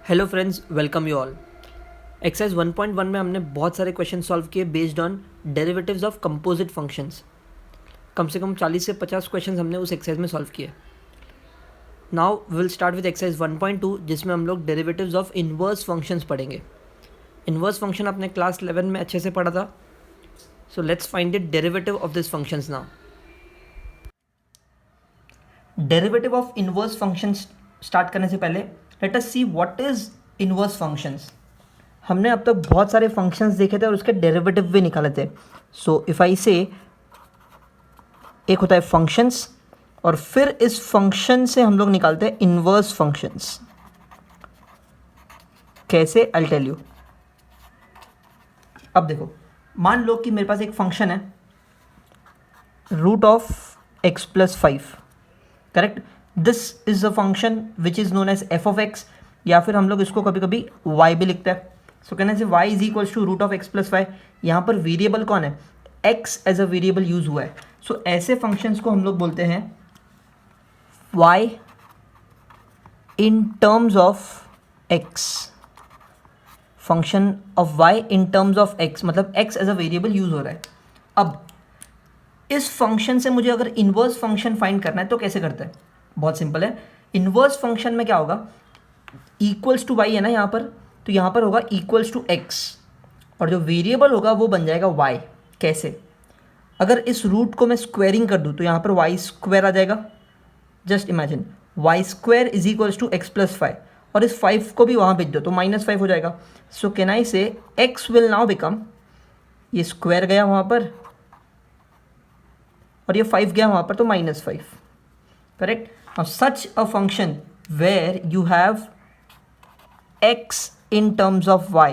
Hello friends, welcome you all. Exercise 1.1 में हमने बहुत सारे क्वेश्चन सॉल्व किए based on derivatives of composite functions. कम से कम 40 से 50 क्वेश्चन हमने उस एक्सरसाइज में सॉल्व किए। Now will start with exercise 1.2 जिसमें हम लोग डेरिवेटिव्स ऑफ इन्वर्स फंक्शंस पढ़ेंगे। इन्वर्स फंक्शन आपने क्लास 11 में अच्छे से पढ़ा था। So let's find it derivative of this functions now. Derivative of inverse functions start करने से पहले let us see what is inverse functions. हमने अब तक बहुत सारे फंक्शंस देखे थे और उसके डेरिवेटिव भी निकाले थे। सो इफ आई से एक होता है फंक्शंस और फिर इस फंक्शन से हम लोग निकालते हैं इन्वर्स फंक्शंस। कैसे? I tell you. अब देखो, मान लो कि मेरे पास एक फंक्शन है root of X plus 5, correct. This is a function which is known as F of X, या फिर हम लोग इसको कभी कभी y भी लिखते हैं। सो कहने से y is equals to root of X plus 5। यहाँ पर वेरिएबल कौन है? x as a variable use हुआ है। सो ऐसे फंक्शंस को हम लोग बोलते हैं y in terms of x। Function of y in terms of x मतलब x as a variable use हो रहा है। अब इस फंक्शन से मुझे अगर इन्वर्स फंक्शन फाइंड करना है तो कैसे करते हैं? बहुत सिंपल है। इन्वर्स फंक्शन में क्या होगा? इक्वल्स टू वाई है ना यहाँ पर, तो यहाँ पर होगा इक्वल्स टू एक्स और जो वेरिएबल होगा वो बन जाएगा वाई। कैसे? अगर इस रूट को मैं स्क्वेयरिंग कर दूँ तो यहाँ पर वाई स्क्वायर आ जाएगा। Just imagine Y square is equals to X plus 5 और इस 5 को भी वहाँ भेज दो तो -5 हो जाएगा। सो कैन आई से एक्स विल नाउ बिकम, ये स्क्वायर गया वहाँ पर और ये 5 गया वहाँ पर तो -5, correct. Now such a function where you have x in terms of y,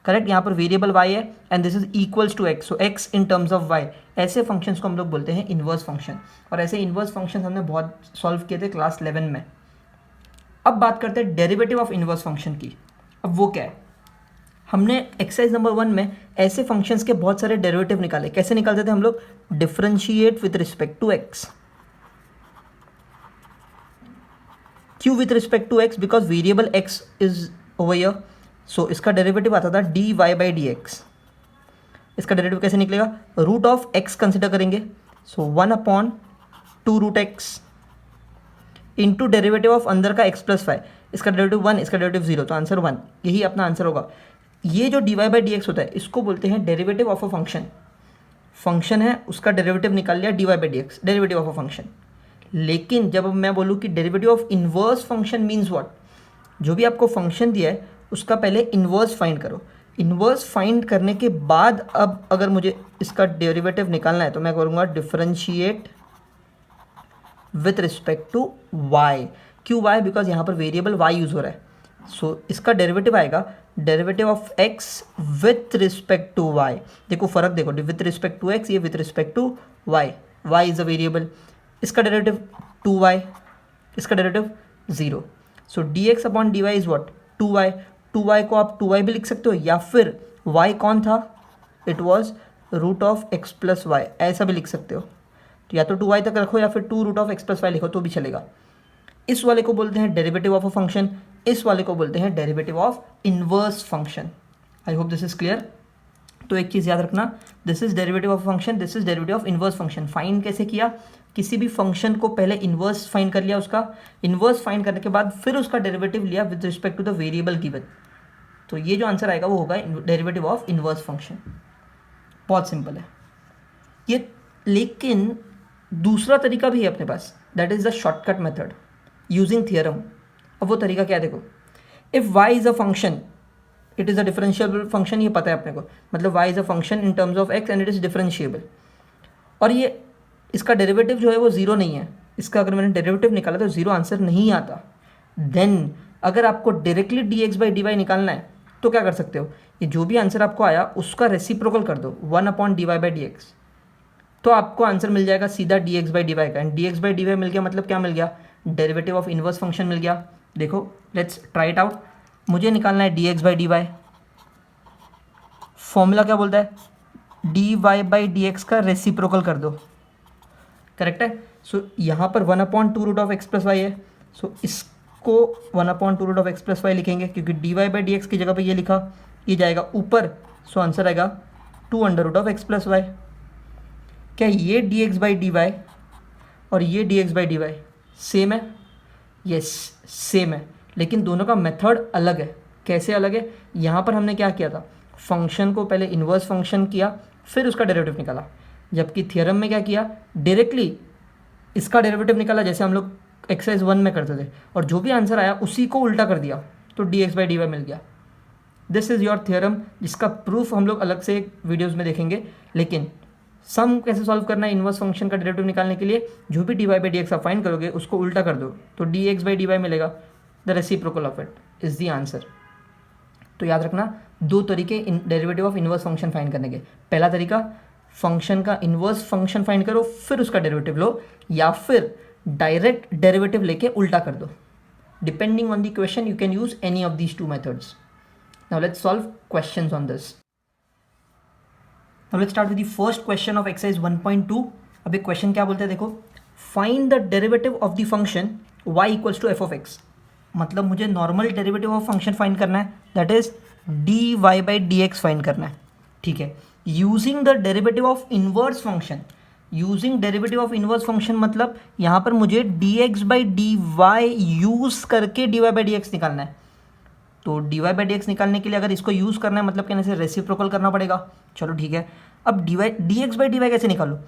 correct. यहाँ पर वेरिएबल y है and this is equals to x, so x in terms of y। ऐसे फंक्शंस को हम लोग बोलते हैं इन्वर्स फंक्शन, और ऐसे इन्वर्स फंक्शन हमने बहुत सॉल्व किए थे क्लास 11 में। अब बात करते हैं डेरिवेटिव ऑफ इन्वर्स फंक्शन की। अब वो क्या है? हमने एक्सरसाइज नंबर 1 में ऐसे फंक्शंस के बहुत सारे डेरिवेटिव निकाले। कैसे निकालते थे हम लोग? Differentiate with respect to x। क्यों with respect to X? Because variable X is over here. So इसका डेरिवेटिव आता था dy बाई डी एक्स। इसका डेरिवेटिव कैसे निकलेगा? रूट ऑफ एक्स कंसिडर करेंगे, so 1/2 root X into derivative of अंदर का x प्लस 5। इसका डेरिवेटिव 1, इसका डेरिवेटिव 0, तो आंसर 1। यही अपना आंसर होगा। ये जो dy बाई डी एक्स होता है इसको बोलते हैं derivative of a function. Function है, उसका डेरिवेटिव निकाल लिया dy by D x, derivative of a function. लेकिन जब मैं बोलूँ कि derivative of inverse function means what? जो भी आपको फंक्शन दिया है उसका पहले इन्वर्स फाइंड करो। इन्वर्स फाइंड करने के बाद अब अगर मुझे इसका डेरिवेटिव निकालना है तो मैं करूँगा differentiate with respect to y। क्यों y? बिकॉज यहाँ पर वेरिएबल y यूज हो रहा है। सो इसका डेरिवेटिव आएगा derivative of x with respect to y। देखो फर्क देखो, विथ रिस्पेक्ट टू x, ये with respect to y। y is a variable. इसका डेरिवेटिव 2y, इसका derivative 0। So dx upon dy is what? 2y। 2y को आप 2y भी लिख सकते हो, या फिर y कौन था? It was root of X plus Y, ऐसा भी लिख सकते हो। तो या तो 2y तक रखो या फिर 2 root of X plus Y लिखो तो भी चलेगा। इस वाले को बोलते हैं डेरिवेटिव ऑफ अ फंक्शन, इस वाले को बोलते हैं derivative of inverse function. I hope this is clear. तो एक चीज़ याद रखना, this is derivative of function, this is derivative of inverse function. Find कैसे किया? किसी भी फंक्शन को पहले इन्वर्स फाइंड कर लिया, उसका इन्वर्स फाइंड करने के बाद फिर उसका डेरिवेटिव लिया with respect to the variable given. तो ये जो आंसर आएगा वो होगा डेरिवेटिव ऑफ इन्वर्स फंक्शन। बहुत सिंपल है ये। लेकिन दूसरा तरीका भी है अपने पास, that is the shortcut method using theorem. अब वो तरीका क्या है? देखो, if y is a function, it is a differentiable function, ये पता है अपने को, मतलब y is a function in terms of x and it is differentiable. और ये इसका डेरिवेटिव जो है वो 0 नहीं है। इसका अगर मैंने डेरिवेटिव निकाला तो 0 आंसर नहीं आता। देन अगर आपको डायरेक्टली dx बाई dy निकालना है तो क्या कर सकते हो? ये जो भी आंसर आपको आया उसका रेसिप्रोकल कर दो 1/dy बाई dx, तो आपको आंसर मिल जाएगा सीधा dx बाई dy का। एंड dx बाई dy मिल गया मतलब क्या मिल गया? डेरिवेटिव ऑफ इन्वर्स फंक्शन मिल गया। देखो लेट्स ट्राई इट आउट। मुझे निकालना है dx बाई dy। फॉर्मूला क्या बोलता है? dy बाई dx का रेसिप्रोकल कर दो, करेक्ट है। सो यहाँ पर 1/2 root of X plus Y है, सो इसको 1/2√(x + y) लिखेंगे, क्योंकि dy/dx की जगह पे ये लिखा, ये जाएगा ऊपर, सो आंसर आएगा 2√(x + y). क्या ये dx/dy और ये dx/dy सेम है? यस, सेम है, लेकिन दोनों का मेथड अलग है। कैसे अलग है? यहाँ पर हमने क्या किया था, फंक्शन को पहले इन्वर्स फंक्शन किया, फिर उसका डेरिवेटिव निकाला, जबकि थ्योरम में क्या किया, डायरेक्टली इसका डेरिवेटिव निकाला, जैसे हम लोग एक्सरसाइज 1 में करते थे, और जो भी आंसर आया उसी को उल्टा कर दिया, तो dx/dy मिल गया। दिस इज़ योर थ्योरम, जिसका प्रूफ हम लोग अलग से वीडियोज़ में देखेंगे। लेकिन सम कैसे सॉल्व करना है इन्वर्स फंक्शन का डेरिवेटिव निकालने के लिए, जो भी dy/dx आप फाइंड करोगे उसको उल्टा कर दो, तो dx/dy मिलेगा। The reciprocal of it is the answer. तो याद रखना, दो तरीके derivative of inverse function find करने के। पहला तरीका, फंक्शन का इन्वर्स फंक्शन फाइंड करो, फिर उसका डेरिवेटिव लो, या फिर डायरेक्ट डेरिवेटिव लेके उल्टा कर दो। Depending on the question you can use any of these two methods. Now let's solve questions on this. Now let's start with the first question of exercise 1.2. अब एक क्वेश्चन क्या बोलते हैं देखो, find the derivative of the function y equals to f(x). मतलब मुझे normal derivative of function find करना है, दैट इज dy/dx फाइंड करना है, ठीक है। Using the derivative of inverse function, using derivative of inverse function मतलब यहाँ पर मुझे dx/dy यूज करके dy/dx निकालना है। तो dy/dx निकालने के लिए अगर इसको यूज़ करना है, मतलब कहने से रेसिप्रोकल करना पड़ेगा। चलो ठीक है, अब dx/dy कैसे निकालो,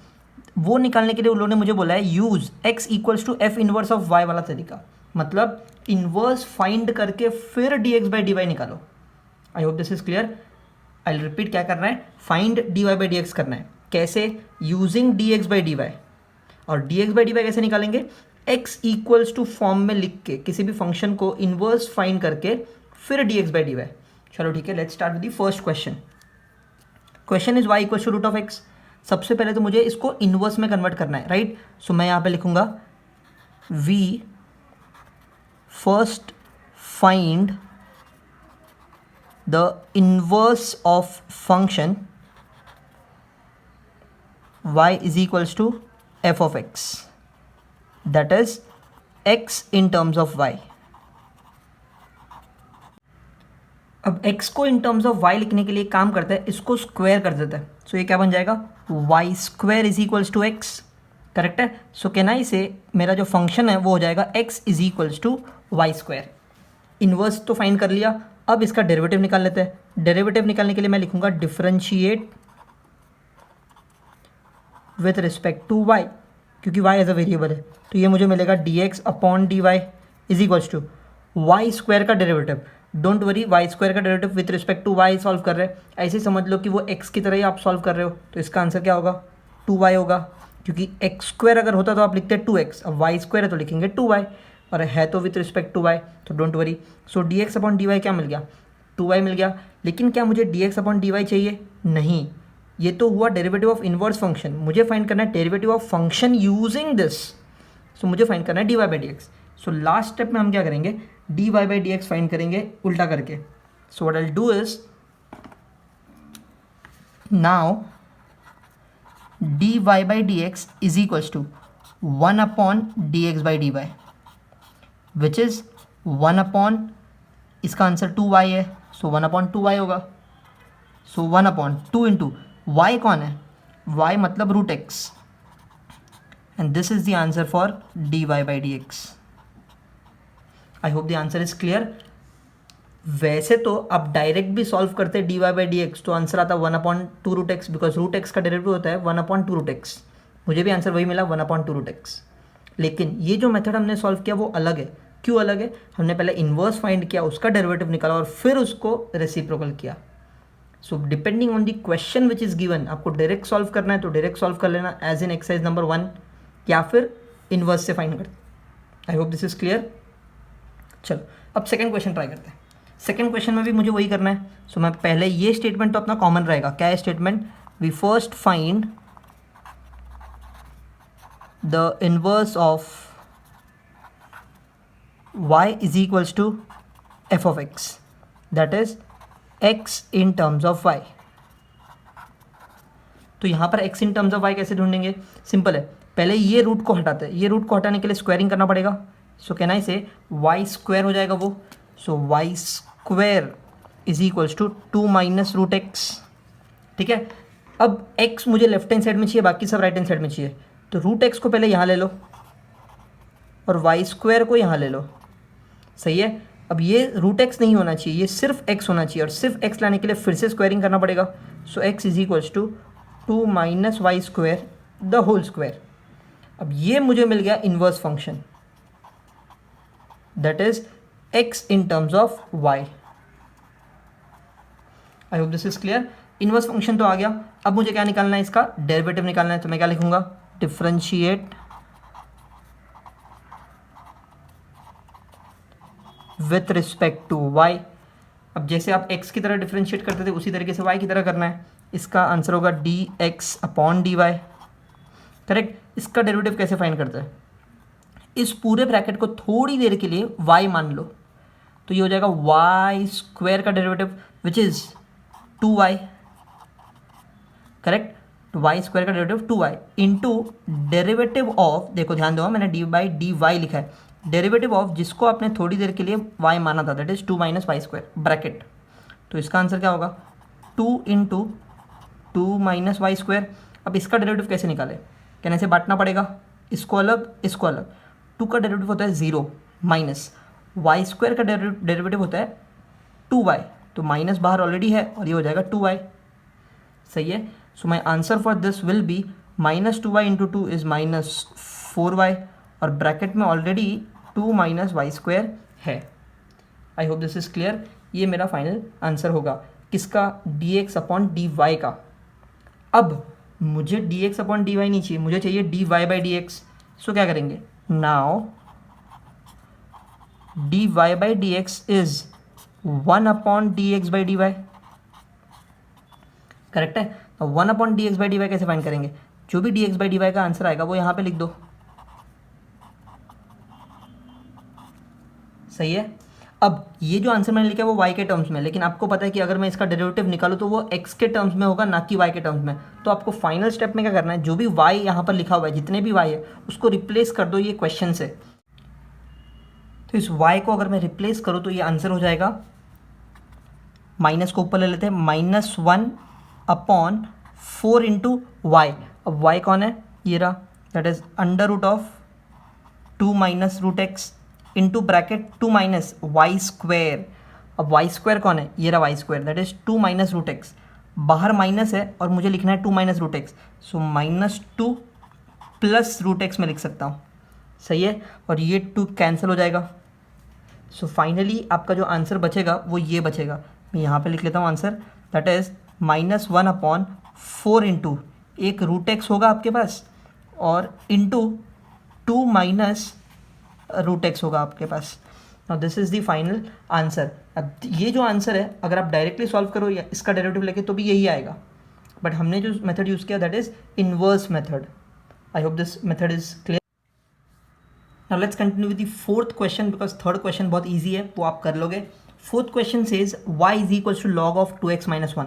वो निकालने के लिए उन लोगों ने मुझे बोला है use x equals to f inverse of y वाला तरीका, मतलब इनवर्स फाइंड करके फिर dx/dy निकालो। आई hope this is clear. I will repeat, क्या करना है, फाइंड dy/dx करना है। कैसे? Using dx/dy। और dx/dy कैसे निकालेंगे, x इक्वल्स टू फॉर्म में लिख के किसी भी फंक्शन को इनवर्स फाइंड करके फिर dx/dy। चलो ठीक है, let's start with the first question. Question is y equals to √(x). सबसे पहले तो मुझे इसको इनवर्स में कन्वर्ट करना है, राइट। सो मैं यहाँ पे लिखूंगा v first find the inverse of function y is equals to f(x), that is x in terms of y। अब x को इन टर्म्स ऑफ y लिखने के लिए काम करता है, इसको स्क्वायर कर देता है। सो ये क्या बन जाएगा, y² is equals to x, correct है। सो कहना इसे मेरा जो फंक्शन है वो हो जाएगा x is equals to y²। Inverse तो फाइंड कर लिया, अब इसका डेरिवेटिव निकाल लेते हैं। डेरिवेटिव निकालने के लिए मैं लिखूंगा differentiate with respect to y, क्योंकि y एज अ वेरिएबल है, तो ये मुझे मिलेगा dx/dy is equals to y² का डेरिवेटिव। डोंट वरी, y² का derivative with respect to y solve कर रहे हैं, ऐसे समझ लो कि वो x की तरह ही आप सॉल्व कर रहे हो। तो इसका आंसर क्या होगा, 2y होगा, क्योंकि x² अगर होता तो आप लिखते 2x, अब y² है तो लिखेंगे 2y, और है तो विथ रिस्पेक्ट टू y, तो डोंट वरी। सो dx/dy क्या मिल गया, 2y मिल गया। लेकिन क्या मुझे dx/dy चाहिए? नहीं, ये तो हुआ डेरिवेटिव ऑफ इनवर्स फंक्शन, मुझे फाइंड करना है derivative of function using this. So मुझे फाइंड करना है dy/dx। सो लास्ट स्टेप में हम क्या करेंगे, dy/dx फाइंड करेंगे उल्टा करके। So what I will do is, now dy/dx is equals to 1/dx/dy, which is 1/, इसका आंसर 2y है, सो 1/2y होगा। सो 1/2 इंटू y कौन है, y मतलब √x, and this is the answer for dy/dx। I hope the answer is clear. वैसे तो आप direct भी सॉल्व करते dy/dx तो आंसर आता 1/2√x, बिकॉज √x का डेरिवेटिव होता है 1/2√x। मुझे भी आंसर वही मिला 1/2√x। लेकिन ये जो मेथड हमने सॉल्व किया वो अलग है। क्यों अलग है, हमने पहले इन्वर्स फाइंड किया, उसका डेरिवेटिव निकाला और फिर उसको रेसिप्रोकल किया। So depending on the question which is given, आपको डायरेक्ट सॉल्व करना है तो डायरेक्ट सॉल्व कर लेना एज इन एक्सरसाइज नंबर 1, या फिर इन्वर्स से फाइंड करते। आई होप दिस इज क्लियर। चलो अब सेकंड क्वेश्चन ट्राई करते हैं। सेकंड क्वेश्चन में भी मुझे वही करना है। सो मैं पहले ये स्टेटमेंट तो अपना कॉमन रहेगा। क्या है statement, we first find the inverse of y is equals to f(x), that is x in terms of y। तो यहाँ पर x in terms of y कैसे ढूंढेंगे, सिंपल है, पहले ये रूट को हटाते हैं। ये रूट को हटाने के लिए स्क्वायरिंग करना पड़ेगा। सो कैन आई से वाई स्क्वायर हो जाएगा वो. So Y square is equals to 2 minus root X. ठीक है. अब x मुझे लेफ्ट हैंड साइड में चाहिए, बाकी सब राइट हैंड साइड में चाहिए. तो रूट एक्स को पहले यहाँ ले लो और वाई स्क्वायर को यहाँ ले लो. सही है. अब ये रूट एक्स नहीं होना चाहिए, ये सिर्फ x होना चाहिए, और सिर्फ x लाने के लिए फिर से स्क्वायरिंग करना पड़ेगा. So x is equals to 2 minus Y square the whole square. अब ये मुझे मिल गया inverse function, that is x in terms of y. I hope this is clear. Inverse function तो आ गया. अब मुझे क्या निकालना है, इसका डेरिवेटिव निकालना है. तो मैं क्या लिखूंगा, differentiate with respect to y. अब जैसे आप x की तरह डिफरेंशिएट करते थे उसी तरीके से y की तरह करना है. इसका आंसर होगा dx अपॉन dy. करेक्ट. इसका डेरिवेटिव कैसे फाइंड करते हैं, इस पूरे ब्रैकेट को थोड़ी देर के लिए y मान लो, तो ये हो जाएगा वाई स्क्वायर का derivative which is 2y. Correct. तो वाई स्क्वायर का derivative 2y into derivative of, देखो ध्यान दो मैंने डी बाई डी वाई लिखा है, डेरिवेटिव ऑफ जिसको आपने थोड़ी देर के लिए y माना था, that is 2 minus Y square bracket. तो इसका आंसर क्या होगा, 2 इंटू 2 माइनस वाई स्क्वायर. अब इसका डेरिवेटिव कैसे निकाले, कहने से बांटना पड़ेगा, इसको अलग इसको अलग. 2 का डेरिवेटिव होता है 0 माइनस वाई स्क्वायर का डेरिवेटिव होता है 2y. तो माइनस बाहर ऑलरेडी है और ये हो जाएगा 2y. सही है. So my answer for this will be minus 2y into 2 is minus 4y, और ब्रैकेट में ऑलरेडी 2 माइनस वाई स्क्वायर है. आई होप दिस इज क्लियर. ये मेरा फाइनल आंसर होगा किसका, dx अपॉन dy का. अब मुझे dx अपॉन dy नहीं चाहिए, मुझे चाहिए dy बाई dx. सो क्या करेंगे, now dy by dx is 1 upon dx by dy. Correct है. तो 1 अपॉन dx बाई dy कैसे फाइंड करेंगे, जो भी dx बाई dy का आंसर आएगा वो यहाँ पे लिख दो. सही है. अब ये जो आंसर मैंने लिखा है वो y के टर्म्स में, लेकिन आपको पता है कि अगर मैं इसका डेरिवेटिव निकालूँ तो वो x के टर्म्स में होगा, ना कि y के टर्म्स में. तो आपको फाइनल स्टेप में क्या करना है, जो भी y यहाँ पर लिखा हुआ है, जितने भी y है उसको रिप्लेस कर दो ये क्वेश्चन से. तो इस y को अगर मैं रिप्लेस करूँ तो ये आंसर हो जाएगा, माइनस को ऊपर ले लेते हैं, -1 अपॉन 4 इंटू वाई. अब y कौन है, ये रहा, that is under root of 2 minus root X into bracket 2 minus Y square. अब वाई स्क्वायर कौन है, ये रहा Y square, that is 2 minus root X. बाहर माइनस है और मुझे लिखना है 2 माइनस रूट एक्स. सो -2 प्लस रूट एक्स में लिख सकता हूँ. सही है. और ये 2 कैंसिल हो जाएगा. सो फाइनली आपका जो आंसर बचेगा वो ये बचेगा. मैं यहाँ पे लिख लेता हूँ answer, that is -1 upon 4 into एक रूट एक्स होगा आपके पास और इंटू 2 माइनस रूट एक्स होगा आपके पास. Now this is the final answer. अब ये जो आंसर है अगर आप डायरेक्टली सॉल्व करो या इसका डेरिवेटिव लेके तो भी यही आएगा, बट हमने जो मेथड यूज़ किया that is inverse method. I hope this method is clear. Now let's continue with the fourth question, because third question बहुत ईजी है, वो आप कर लोगे. Fourth question says y is equals to log of 2x minus 1.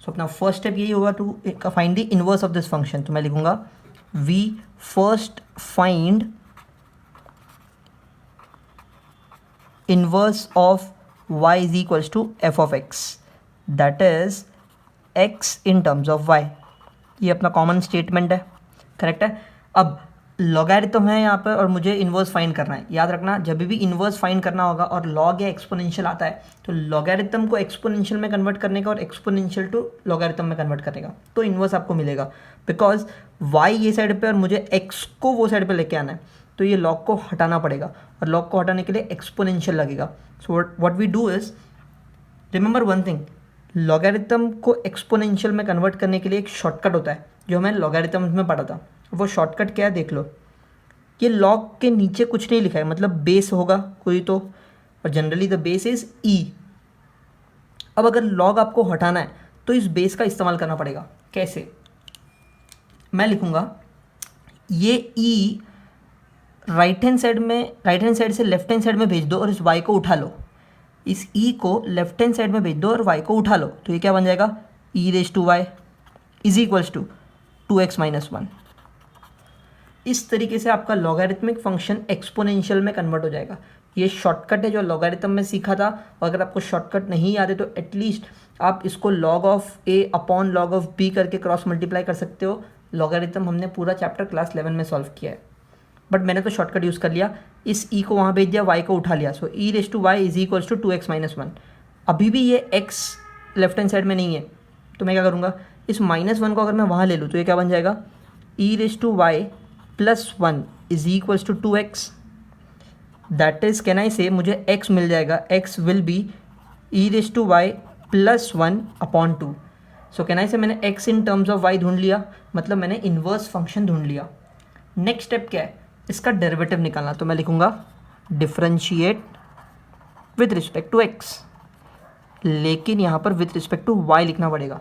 So अपना first step यही होगा to find the inverse of this function. तो मैं लिखूंगा we first find inverse of y is equals to f of x, that is x in terms of y. ये अपना common statement है. Correct है. अब लॉगरिथम है यहाँ पर और मुझे इन्वर्स फाइंड करना है. याद रखना, जब भी इन्वर्स फाइंड करना होगा और लॉग या एक्सपोनेंशियल आता है तो लॉगरिथम को एक्सपोनेंशियल में कन्वर्ट करने का और एक्सपोनेंशियल टू लॉगरिथम में कन्वर्ट करने का, तो इन्वर्स आपको मिलेगा. बिकॉज y ये साइड पे और मुझे x को वो साइड पे लेके आना है, तो ये लॉग को हटाना पड़ेगा और लॉग को हटाने के लिए एक्सपोनेंशियल लगेगा. So what we do is, remember one thing, logarithm को एक्सपोनेंशियल में कन्वर्ट करने के लिए एक शॉर्टकट होता है जो हमें लॉगरिथम्स में पढ़ा था. वो शॉर्टकट क्या है देख लो. ये लॉग के नीचे कुछ नहीं लिखा है, मतलब बेस होगा कोई तो, और generally the base is e. अब अगर लॉग आपको हटाना है तो इस बेस का इस्तेमाल करना पड़ेगा. कैसे, मैं लिखूंगा ये e राइट हैंड साइड से लेफ्ट हैंड साइड में भेज दो और इस y को उठा लो. इस e को लेफ्ट हैंड साइड में भेज दो और y को उठा लो, तो ये क्या बन जाएगा, e raise to y is equals to 2x minus 1. इस तरीके से आपका लॉगरिथमिक फंक्शन एक्सपोनेंशियल में कन्वर्ट हो जाएगा। ये शॉर्टकट है जो लॉगरिथम में सीखा था, और अगर आपको शॉर्टकट नहीं आते तो एटलीस्ट आप इसको log of a upon log of b करके क्रॉस मल्टीप्लाई कर सकते हो। लॉगरिथम हमने पूरा चैप्टर क्लास 11 में सॉल्व किया है, बट मैंने तो शॉर्टकट यूज़ कर लिया, इस e को वहाँ भेज दिया, y को उठा लिया। So e raise to Y is equals to 2x minus 1। अभी भी ये x लेफ्ट हैंड साइड में नहीं है, तो मैं क्या करूँगा, इस -1 को अगर मैं वहाँ ले लूँ तो ये क्या बन जाएगा, e raise to Y plus 1 is equals to 2x। That is, can I say, मुझे x मिल जाएगा, x will be e raise to Y plus 1 upon 2। So can I say मैंने x in terms of y ढूंढ लिया, मतलब मैंने inverse function ढूंढ लिया। नेक्स्ट स्टेप क्या है, इसका डेरिवेटिव निकालना। तो मैं लिखूंगा differentiate with respect to x, लेकिन यहाँ पर विथ रिस्पेक्ट टू y लिखना पड़ेगा,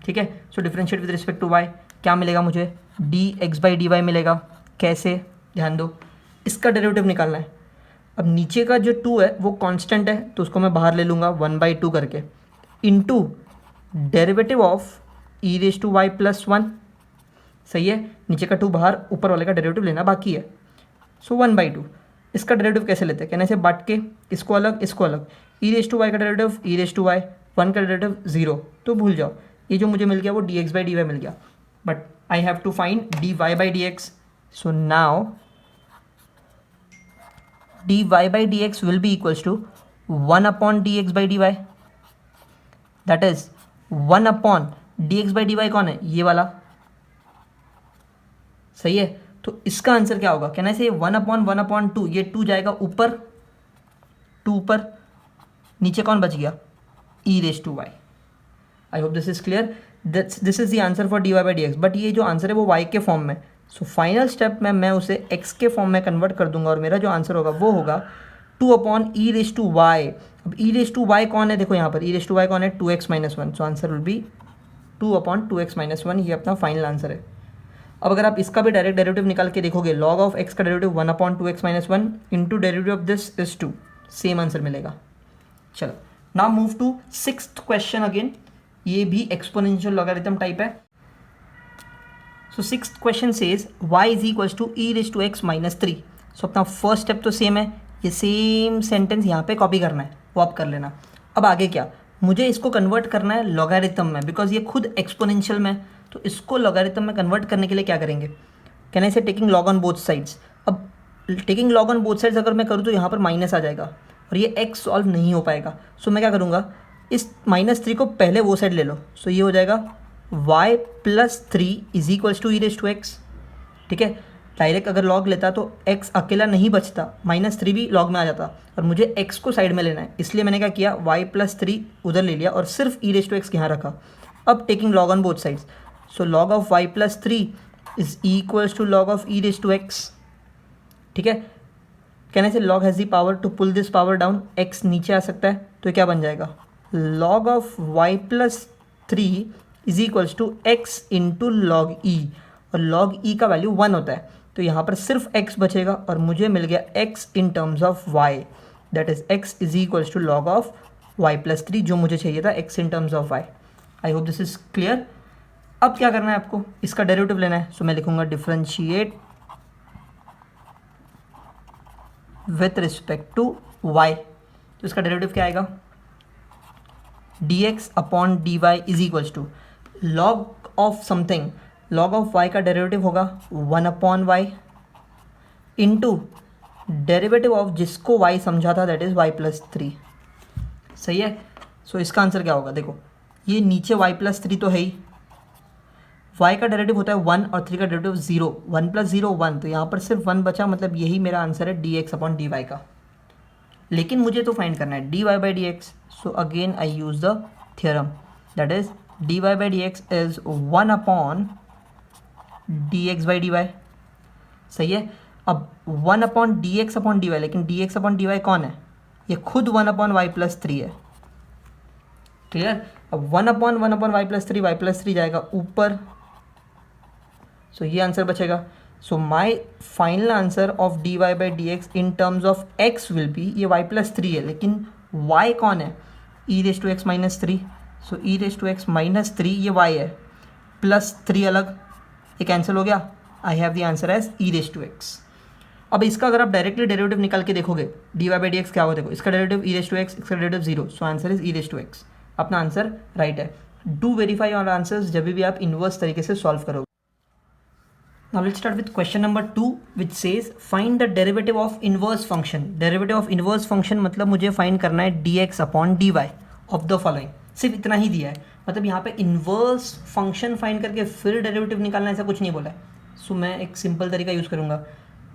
ठीक है। So differentiate with respect to y क्या मिलेगा मुझे, dx/dy मिलेगा। कैसे, ध्यान दो, इसका डेरिवेटिव निकालना है। अब नीचे का जो 2 है वो कांस्टेंट है, तो उसको मैं बाहर ले लूँगा 1/2 करके, into derivative of e raise to Y plus 1। सही है, नीचे का 2 बाहर, ऊपर वाले का डेरिवेटिव लेना बाकी है। सो 1/2। इसका डेरिवेटिव कैसे लेते हैं, कहने से बांट के, इसको अलग इसको अलग। e रेज टू वाई का derivative e raise to Y, 1 का डेरिवेटिव 0, तो भूल जाओ। ये जो मुझे मिल गया वो dx/dy मिल गया, but I have to find dy/dx। So now dy/dx will be equals to 1 upon dx/dy, that is 1 upon dx/dy कौन है, ये वाला। सही है, तो इसका आंसर क्या होगा, कहना से 1/1/2, ये 2 जाएगा ऊपर, 2 ऊपर, नीचे कौन बच गया, e raise to Y. I hope this is clear. This is the answer for dy/dx, but ये जो आंसर है वो y के फॉर्म में। सो फाइनल स्टेप में मैं उसे x के फॉर्म में कन्वर्ट कर दूंगा, और मेरा जो आंसर होगा वो होगा 2/e रेज टू वाई। अब e रेज टू वाई कौन है, देखो यहाँ पर e रेज टू वाई कौन है, 2x minus 1। So answer will B 2/2x minus 1, ये अपना फाइनल आंसर है। अब अगर आप इसका भी डायरेक्ट डेरिवेटिव निकाल के देखोगे, log ऑफ x का derivative 1/2x minus 1 into derivative of this is 2, same answer मिलेगा। चलो, now move to 6th question again, ये भी एक्सपोनेंशियल लॉगरिथम टाइप है। So 6th question says y is equals to e raise to x minus 3। So अपना first step तो same है, ये same sentence यहाँ पे कॉपी करना है, वो आप कर लेना। अब आगे क्या, मुझे इसको कन्वर्ट करना है लॉगरिथम में, बिकॉज ये खुद एक्सपोनेंशियल में, तो इसको लॉगरिथम में कन्वर्ट करने के लिए क्या करेंगे, can I say taking log on both sides. अब taking log on both sides अगर मैं करूँ तो यहाँ पर माइनस आ जाएगा और ये x सॉल्व नहीं हो पाएगा। सो मैं क्या करूँगा, इस -3 को पहले वो साइड ले लो। सो ये हो जाएगा y plus 3 is equals to e raise to x, ठीक है। डायरेक्ट अगर लॉग लेता तो x अकेला नहीं बचता, -3 भी लॉग में आ जाता, और मुझे x को साइड में लेना है, इसलिए मैंने क्या किया, y प्लस 3 उधर ले लिया और सिर्फ ई रेज टू एक्स यहाँ रखा। अब taking log on both sides, so log of y plus 3 is equals to log of e raise to x, ठीक है। कहने से log has the power to pull this power down, x नीचे आ सकता है, तो क्या बन जाएगा, log of y plus 3 is equals to x into log E, और log ई का वैल्यू 1 होता है, तो यहाँ पर सिर्फ x बचेगा और मुझे मिल गया x in terms of y, that is x is equals to log of y plus 3, जो मुझे चाहिए था x in terms of y। I hope this is clear. अब क्या करना है आपको, इसका डेरिवेटिव लेना है। सो मैं लिखूंगा differentiate with respect to y, तो इसका डेरिवेटिव क्या आएगा, dx upon dy is equals to log of something, log of y का डेरिवेटिव होगा 1/y इंटू डेरिवेटिव ऑफ जिसको y समझा था, दैट इज y प्लस 3। सही है, सो इसका आंसर क्या होगा, देखो ये नीचे y प्लस 3 तो है ही, y का डेरिवेटिव होता है 1 और 3 का डेरिवेटिव 0, 1 प्लस 0 1, तो यहाँ पर सिर्फ 1 बचा, मतलब यही मेरा आंसर है dx अपॉन dy का। लेकिन मुझे तो फाइंड करना है dy/dx, so again I use the theorem, that is dy/dx is 1 upon dx/dy। सही है, अब 1 अपॉन dx अपॉन dy, लेकिन dx अपॉन dy कौन है, ये खुद 1/y प्लस 3 है, क्लियर। अब 1/1/y प्लस 3 जाएगा ऊपर, सो ये आंसर बचेगा। So my final answer of dy/dx in terms of x will be, ये y प्लस 3 है, लेकिन y कौन है, e raise to X minus 3, so e raise to X minus 3 ये y है, प्लस 3 अलग, ये कैंसिल हो गया, I have the answer as E raise to X. अब इसका अगर आप डायरेक्टली डेरिवेटिव निकाल के देखोगे D Y by D X क्या होगा, देखो इसका derivative E raise to X, इसका derivative zero, so answer is E raise to X. अपना आंसर राइट है। डू वेरीफाई ऑन आंसर्स जब भी आप इन्वर्स तरीके से सॉल्व करोगे। Now let's start with question number 2 which says find the derivative of inverse function. Derivative of inverse function मतलब मुझे फाइंड करना है dx upon dy of the following। सिर्फ इतना ही दिया है, मतलब यहाँ पे इन्वर्स फंक्शन फाइंड करके फिर डेरिवेटिव निकालना ऐसा कुछ नहीं बोला है। सो मैं एक सिंपल तरीका यूज़ करूँगा,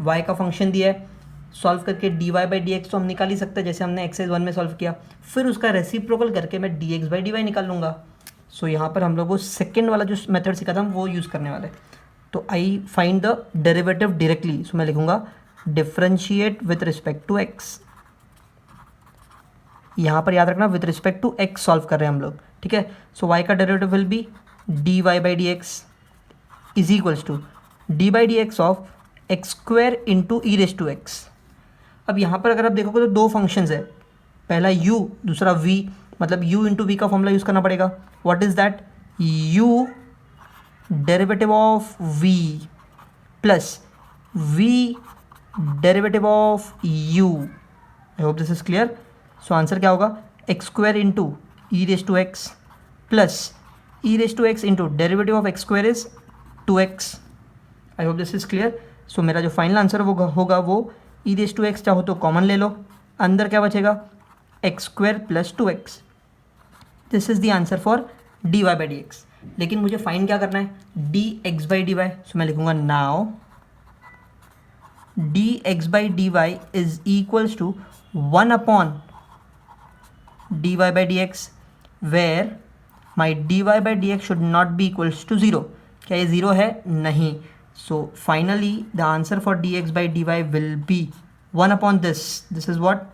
y का फंक्शन दिया है, सॉल्व करके dy बाई डी एक्स तो हम निकाल ही सकते हैं जैसे हमने एक्सरसाइज 1 में सॉल्व किया, फिर उसका रेसिप्रोकल करके मैं dx बाई dy निकाल लूँगा। सो यहाँ पर हम लोग वो सेकेंड वाला जो मेथड सीखा था हम वो यूज़ करने वाले। तो I find the derivative directly, so मैं लिखूंगा differentiate with respect to X. यहाँ पर याद रखना with respect to X solve कर रहे हैं हम लोग, ठीक है। सो वाई का derivative will be D Y by D x is equals to D by D x of X square into E raise to X. अब यहाँ पर अगर आप देखोगे तो दो फंक्शंस है, पहला u दूसरा v, मतलब u इंटू वी का फॉर्मूला यूज़ करना पड़ेगा। What is that, u derivative of v plus v derivative of u। I hope this is clear. So answer क्या होगा, X square into E raise to X plus E raise to x into derivative of X square is 2x। I hope this is clear. So मेरा जो final answer होगा वो ई raise to x, चाहो तो common ले लो, अंदर क्या बचेगा X square plus 2x। This is the answer for D Y by D x. लेकिन मुझे फाइंड क्या करना है, D x by D Y. So मैं लिखूंगा now D x by D Y is equals to 1 upon D Y by D x where my D Y by D x should not be equals to 0। क्या ये 0 है, नहीं। So finally the answer for d x by D y will be 1 upon this is what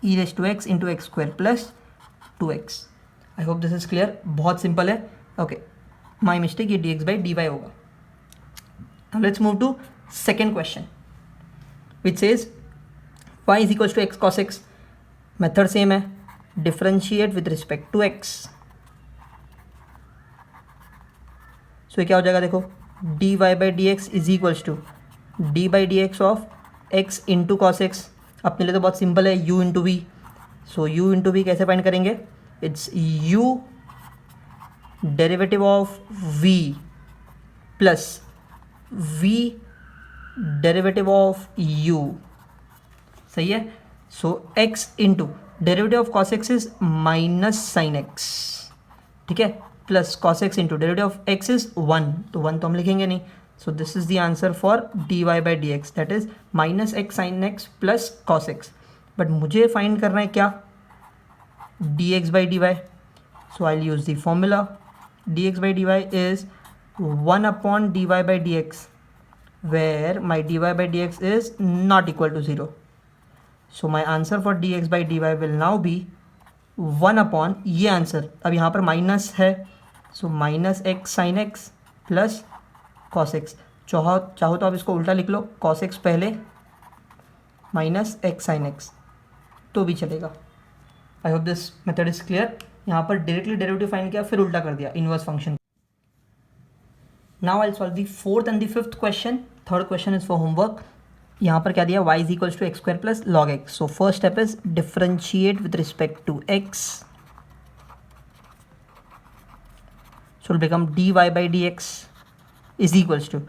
e raise to x into x square plus 2x। I hope this is clear, बहुत simple है। Okay, my mistake, ये d x by D y होगा। Let's move to second question which says y is equals to x cos x. Method same है, differentiate with respect to x। So ये क्या हो जाएगा, देखो d Y by D x is equals to D by D x of x into cos x. अपने लिए तो बहुत सिंपल है, u into v. So u into v कैसे फाइंड करेंगे, it's u derivative of v plus v derivative of u। सही है। So x into derivative of cos x is minus sine x, ठीक है, plus cos x into derivative of x is 1, तो 1 तो हम लिखेंगे नहीं। So this is the answer for D Y by D x, that is minus x sine x plus cos x. But मुझे find करना है क्या, dx by dy. So I'll use the formula. dx by dy is 1 upon dy by dx, where my dy by dx is not equal to 0. So my answer for dx by dy will now be 1 upon ये answer. अब यहाँ पर minus है, so minus x sine x plus cos x. चाहो तो आप इसको उल्टा लिख लो, कॉस एक्स पहले माइनस एक्स साइन एक्स तो भी चलेगा। आई hope this method is clear. यहाँ पर डायरेक्टली डेरिवेटिव फाइंड किया फिर उल्टा कर दिया inverse function. Now I solve the fourth and the fifth question. Third question is for homework. यहाँ पर क्या दिया, y is equals to x square plus log x. So first step is differentiate with respect to x, so become dy by D x is equals to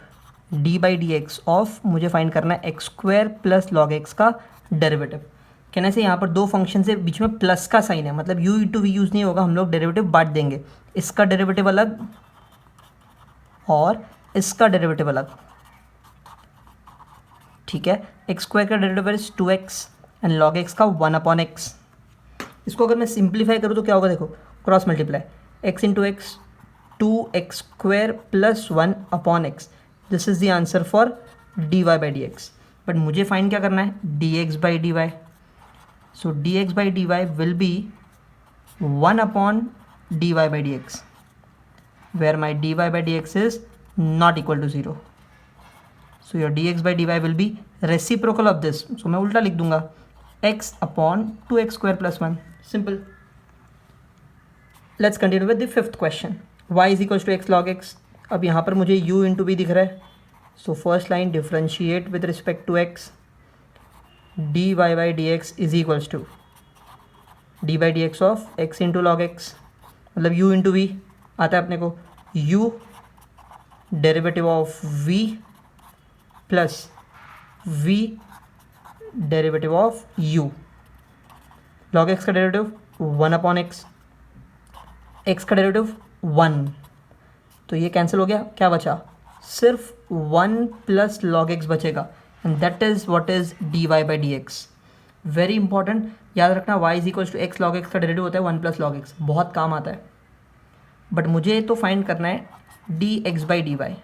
D by D x of, मुझे find करना है x square plus log x का derivative. कहने से यहाँ पर दो function से बीच में प्लस का साइन है, मतलब u इंटू वी यूज़ नहीं होगा, हम लोग डेरिवेटिव बांट देंगे, इसका डेरिवेटिव अलग और इसका डेरिवेटिव अलग, ठीक है। एक्स स्क्वायर का derivative is 2x and log x का 1 अपॉन एक्स। इसको अगर मैं सिंप्लीफाई करूँ तो क्या होगा, देखो cross multiply, x into x 2x square plus 1 upon x. This is the answer for D Y by D x. But मुझे फाइंड क्या करना है, D x by D Y. So d x by D y will be 1 upon D Y by D x, where my D Y by D x is not equal to 0. So your dx by dy will be reciprocal of this. So मैं उल्टा लिख दूंगा, x upon 2x square plus 1. Simple. Let's continue with the fifth question. Y is equals to x log x. अब यहाँ पर मुझे u into we दिख रहा है, so first line differentiate with respect to x, dy by D x is equals to D by D x of x into log x, मतलब u into v आता है अपने को, u derivative of v plus v derivative of u, log x का derivative 1 upon x, x का derivative 1, तो ये cancel हो गया, क्या बचा, सिर्फ 1 प्लस लॉग एक्स बचेगा, and that is what is d Y by D x. Very important, याद रखना y is equals to x log x का डेरिवेटिव होता है 1 प्लस लॉग एक्स, बहुत काम आता है। बट मुझे तो फाइंड करना है D x by D y,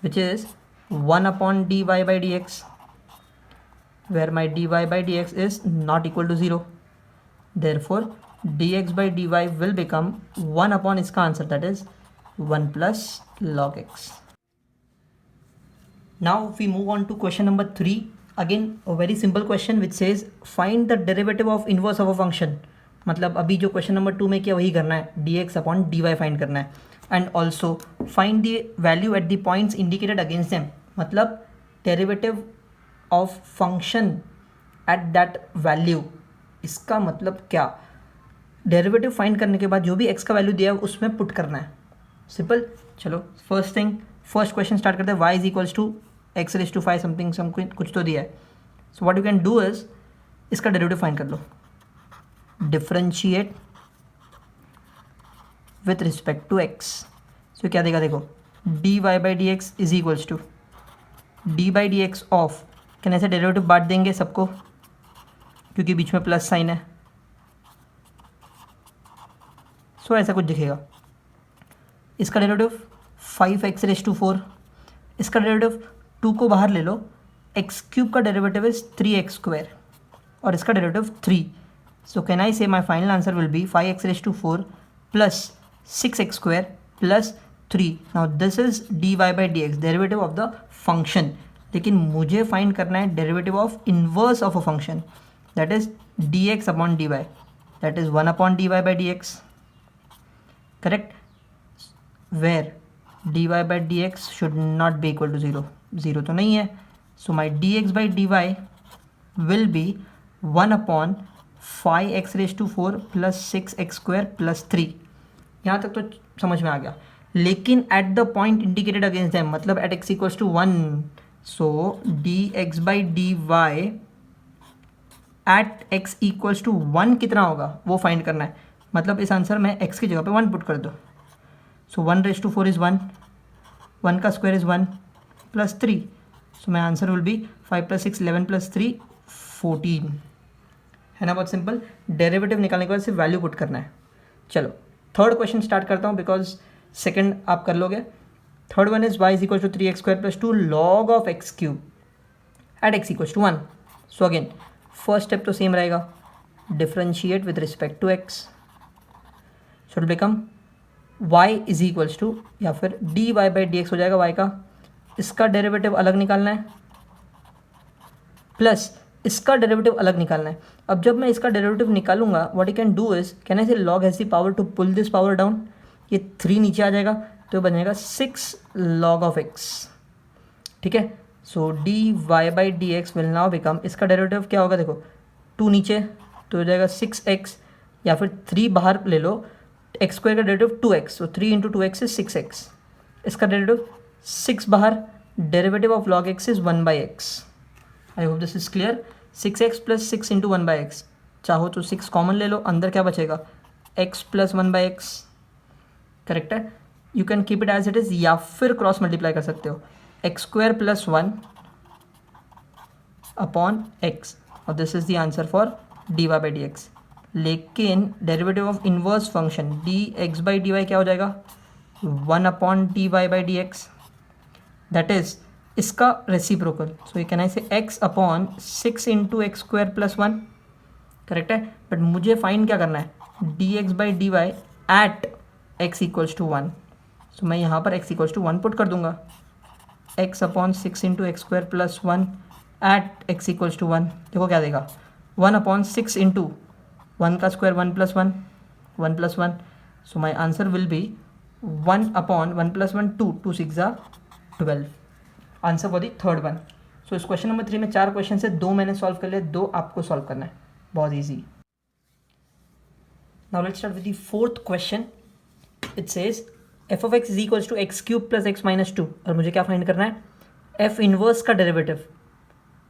which is 1 upon D Y by D x, where my dy by dx is not equal to 0. Therefore, dx by dy will become 1 upon इसका answer, that is 1 plus log x. Now we move on to question number 3. Again a very simple question which says find the derivative of inverse of a function. मतलब अभी जो question number 2 में किया वही करना है, dx upon dy find करना है, and also find the value at the points indicated against them, मतलब derivative of function at that value. इसका मतलब क्या, डेरिवेटिव फाइंड करने के बाद जो भी x का वैल्यू दिया है उसमें पुट करना है, सिंपल। चलो फर्स्ट क्वेश्चन स्टार्ट करते हैं, y is equals to x raise to 5 something कुछ तो दिया है। So what you can do is इसका डेरिवेटिव फाइंड कर लो, differentiate with respect to x। So क्या देगा, देखो d Y by D x is equals to D by D x of, क्या ऐसे डेरिवेटिव बांट देंगे सबको क्योंकि बीच में प्लस साइन है, सो ऐसा कुछ दिखेगा। इसका डेरिवेटिव 5x रेज टू 4, इसका डेरिवेटिव 2 को बाहर ले लो, एक्स क्यूब का डेरिवेटिव इज 3x स्क्वायर और इसका derivative 3, so can I say my final answer will be 5x raise to 4 plus 6x square plus 3। Now this is d Y by D x, derivative of the function, लेकिन मुझे find करना है derivative of inverse of a function, that is d x upon D y, that is 1 upon D Y by D x, correct, where d Y by D x should not be equal to 0, 0 तो नहीं है, so my d x by D y will be 1 upon 5x raise to 4 plus 6x square plus 3। यहाँ तक तो समझ में आ गया, लेकिन at the point indicated against them, मतलब at x equals to 1, so d x by D y at x equals to 1 कितना होगा वो फाइंड करना है, मतलब इस आंसर में x की जगह पे 1 पुट कर दो, सो 1 रेज टू 4 इज़ 1, 1 का square is 1 plus 3, so my answer will B 5 plus 6 11 plus 3 14, है ना, बहुत सिंपल। डेरिवेटिव निकालने के बाद सिर्फ वैल्यू पुट करना है। चलो थर्ड क्वेश्चन स्टार्ट करता हूँ, बिकॉज सेकेंड आप कर लोगे। Third one is y is equal to 3x square plus 2 log of x cube at x equal to 1। So again first step तो सेम रहेगा, differentiate with respect to x, so it become y is equals to, या फिर d Y by D x हो जाएगा y का, इसका derivative अलग निकालना है प्लस इसका डेरिवेटिव अलग निकालना है। अब जब मैं इसका डेरिवेटिव निकालूंगा, what you can do is, can I say log has the power to pull this power down, ये 3 नीचे आ जाएगा तो बनेगा 6 लॉग ऑफ x, ठीक है। So d Y by D x will now become, इसका डेरिवेटिव क्या होगा, देखो 2 नीचे तो हो जाएगा 6x, या फिर 3 बाहर ले लो, एक्स स्क्वायर का derivative 2x, so 3 into 2x is 6x, इसका डेरिवेटिव 6 बाहर, derivative of log x is 1 by x. I hope this is clear. 6x plus 6 into 1 by x, चाहो तो 6 कॉमन ले लो, अंदर क्या बचेगा x plus 1 by x, correct है। You can keep it as it is, या फिर क्रॉस मल्टीप्लाई कर सकते हो, x square plus 1 upon x, और this is the answer for D Y by D x. लेकिन derivative of inverse function d x by D y क्या हो जाएगा, 1 upon D Y by D x, that is इसका reciprocal, so ये कहना है इसे x upon 6 into x square plus 1, correct है। बट मुझे फाइंड क्या करना है, D x by D y at x equals to 1, so मैं यहाँ पर x इक्वल्स टू 1 पुट कर दूंगा, x upon 6 into x square plus 1 at x equals to 1, देखो क्या देगा 1 अपॉन 6 इंटू 1 का square 1 plus 1, 1 plus 1, so my answer will be 1 upon 1 plus 1 2, 2 6 are 12. Answer for the third one. So इस question number 3 में 4 question है, 2 मैंने solve कर लिया, 2 आपको सॉल्व करना है. बहुत easy. Now let's start with the fourth question. It says f of x is equals to x cube plus x minus 2. और मुझे क्या फाइंड करना है? f इनवर्स का derivative.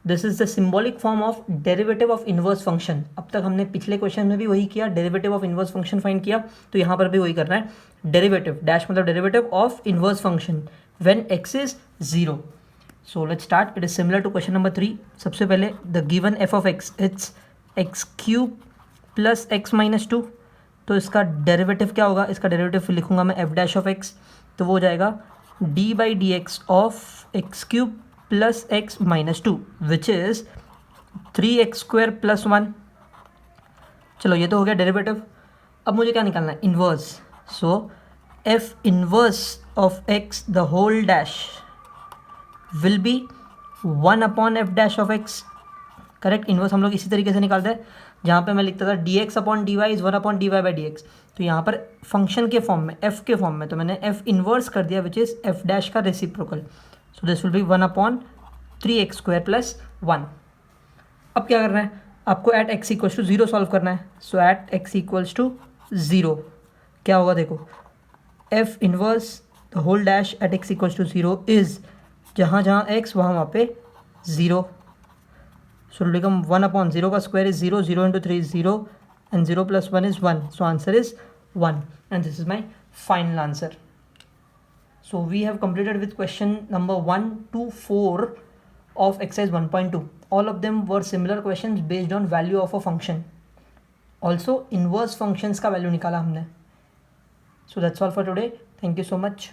This is the symbolic form of derivative of inverse function. अब तक हमने पिछले क्वेश्चन में भी वही किया, derivative of inverse function find किया, तो यहाँ पर भी वही करना है. डेरिवेटिव डैश मतलब derivative of inverse function when x is 0. So let's start. It is similar to question number 3. सबसे पहले the given f of x it's x cube plus x minus 2. तो इसका डेरिवेटिव क्या होगा? इसका डेरिवेटिव लिखूंगा मैं f डैश ऑफ x, तो वो हो जाएगा d by D x of x cube plus x minus 2 which is 3x square plus 1. चलो ये तो हो गया डेरिवेटिव. अब मुझे क्या निकालना है? Inverse. So f inverse of x the whole dash will be 1 upon f dash of x. Correct. Inverse हम लोग इसी तरीके से निकालते हैं, जहाँ पे मैं लिखता था dx upon dy is 1 upon dy by D x. तो यहाँ पर फंक्शन के फॉर्म में, f के फॉर्म में, तो मैंने f इन्वर्स कर दिया विच इज़ f डैश का reciprocal. So this will be 1 upon 3x square plus 1. अब क्या करना है? आपको at x equals to 0 solve करना है. So at x equals to 0 क्या होगा? देखो f inverse the whole dash at x equals to 0 is जहाँ जहाँ x वहाँ पे 0. So it will become 1 upon 0 का square is 0, 0 into 3 is 0 and 0 plus 1 is 1. So answer is 1 and this is my final answer. So we have completed with question number 1 to 4 of exercise 1.2. All of them were similar questions based on value of a function. Also inverse functions का value निकाला हमने. So that's all for today. Thank you so much.